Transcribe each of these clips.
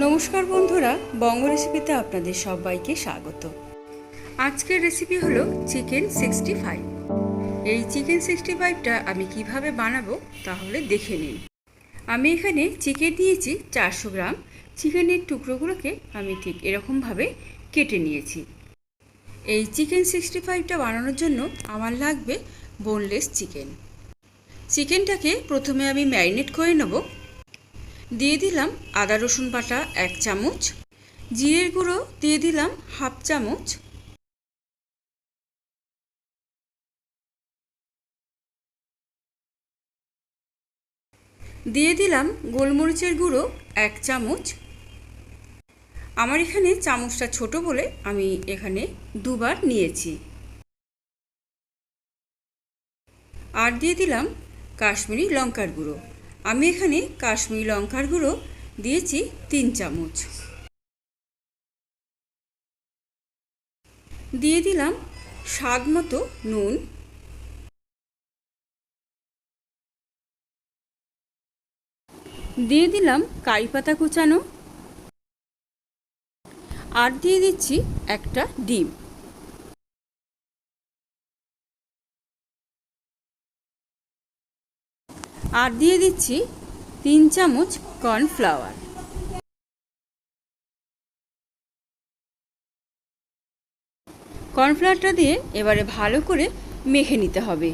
নমস্কার বন্ধুরা, বঙ্গ রেসিপিতে আপনাদের সবাইকে স্বাগত। আজকের রেসিপি হলো চিকেন 65। এই চিকেন 65টা আমি কিভাবে বানাবো তাহলে দেখে নিন। আমি এখানে চিকেন নিয়েছি 400 গ্রাম। চিকেনের টুকরোগুলোকে আমি ঠিক এরকমভাবে কেটে নিয়েছি। এই চিকেন 65টা বানানোর জন্য আমার লাগবে বোনলেস চিকেন। চিকেনটাকে প্রথমে আমি ম্যারিনেট করে নেব। দিয়ে দিলাম আদা রসুন বাটা 1 চামচ, জিরের গুঁড়ো দিয়ে দিলাম হাফ চামচ, দিয়ে দিলাম গোলমরিচের গুঁড়ো 1 চামচ। আমার এখানে চামচটা ছোট বলে আমি এখানে দুবার নিয়েছি। আর দিয়ে দিলাম কাশ্মীরি লঙ্কার গুঁড়ো। আমি এখানে কাশ্মীরি লঙ্কার গুঁড়ো দিয়েছি 3 চামচ। দিয়ে দিলাম স্বাদ মতো নুন। দিয়ে দিলাম কারি পাতা কুচানো। আর দিয়ে দিচ্ছি একটা ডিম। আর দিয়ে দিচ্ছি 3 চামচ কর্নফ্লাওয়ার। কর্নফ্লাওয়ারটা দিয়ে এবারে ভালো করে মেখে নিতে হবে।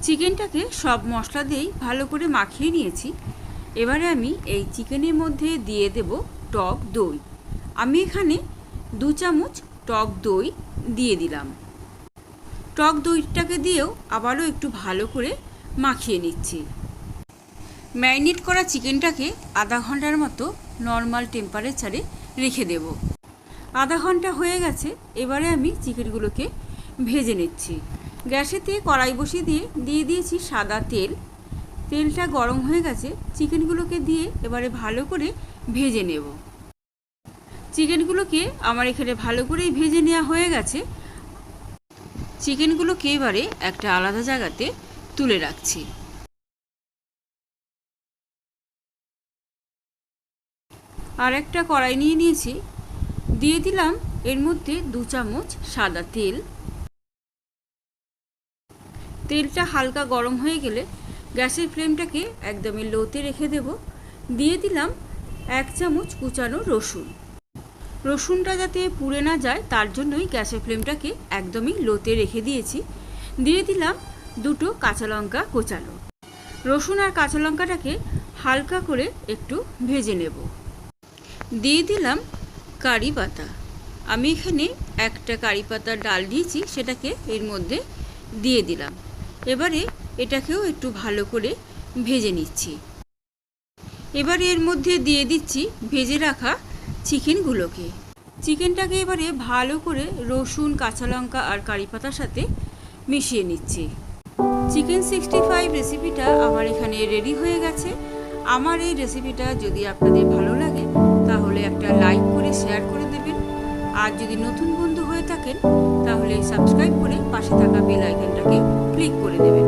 চিকেনটাকে সব মশলা দিয়েই ভালো করে মাখিয়ে নিয়েছি। এবারে আমি এই চিকেনের মধ্যে দিয়ে দেব টক দই। আমি এখানে 2 চামচ টক দই দিয়ে দিলাম। টক দইটাকে দিয়েও আবারও একটু ভালো করে মাখিয়ে নিচ্ছি। ম্যারিনেট করা চিকেনটাকে আধা ঘন্টার মতো নর্মাল টেম্পারেচারে রেখে দেব। আধা ঘন্টা হয়ে গেছে। এবারে আমি চিকেনগুলোকে ভেজে নিচ্ছি। গ্যাসেতে কড়াই বসিয়ে দিয়ে দিয়েছি সাদা তেল। তেলটা গরম হয়ে গেছে। চিকেনগুলোকে দিয়ে এবারে ভালো করে ভেজে নেব। চিকেনগুলোকে আমার এখানে ভালো করেই ভেজে নেওয়া হয়ে গেছে। চিকেনগুলোকে এবারে একটা আলাদা জায়গাতে তুলে রাখছি। আর একটা কড়াই নিয়ে নিয়েছি। দিয়ে দিলাম এর মধ্যে 2 চামচ সাদা তেল। তেলটা হালকা গরম হয়ে গেলে গ্যাসের ফ্লেমটাকে একদমই লোতে রেখে দেব। দিয়ে দিলাম 1 চামচ কুচানো রসুন। রসুনটা যাতে পুড়ে না যায় তার জন্যই গ্যাসের ফ্লেমটাকে একদমই লোতে রেখে দিয়েছি। দিয়ে দিলাম 2 কাঁচা লঙ্কা কোচানো। রসুন আর কাঁচা লঙ্কাটাকে হালকা করে একটু ভেজে নেব। দিয়ে দিলাম কারি পাতা। আমি এখানে একটা কারি পাতার ডাল দিয়েছি, সেটাকে এর মধ্যে দিয়ে দিলাম। এবারে এটাকেও একটু ভালো করে ভেজে নিচ্ছি। এবারে এর মধ্যে দিয়ে দিচ্ছি ভেজে রাখা চিকেনগুলোকে। চিকেনটাকে এবারে ভালো করে রসুন, কাঁচা লঙ্কা আর কারি পাতার সাথে মিশিয়ে নিচ্ছি। চিকেন 65 রেসিপিটা আমার এখানে রেডি হয়ে গেছে। আমার এই রেসিপিটা যদি আপনাদের ভালো লাগে তাহলে একটা লাইক করে শেয়ার করে দেবেন। আর যদি নতুন বন্ধু হয়ে থাকেন তাহলে সাবস্ক্রাইব করে পাশে থাকা বেল আইকনটাকে ক্লিক করে দেবেন।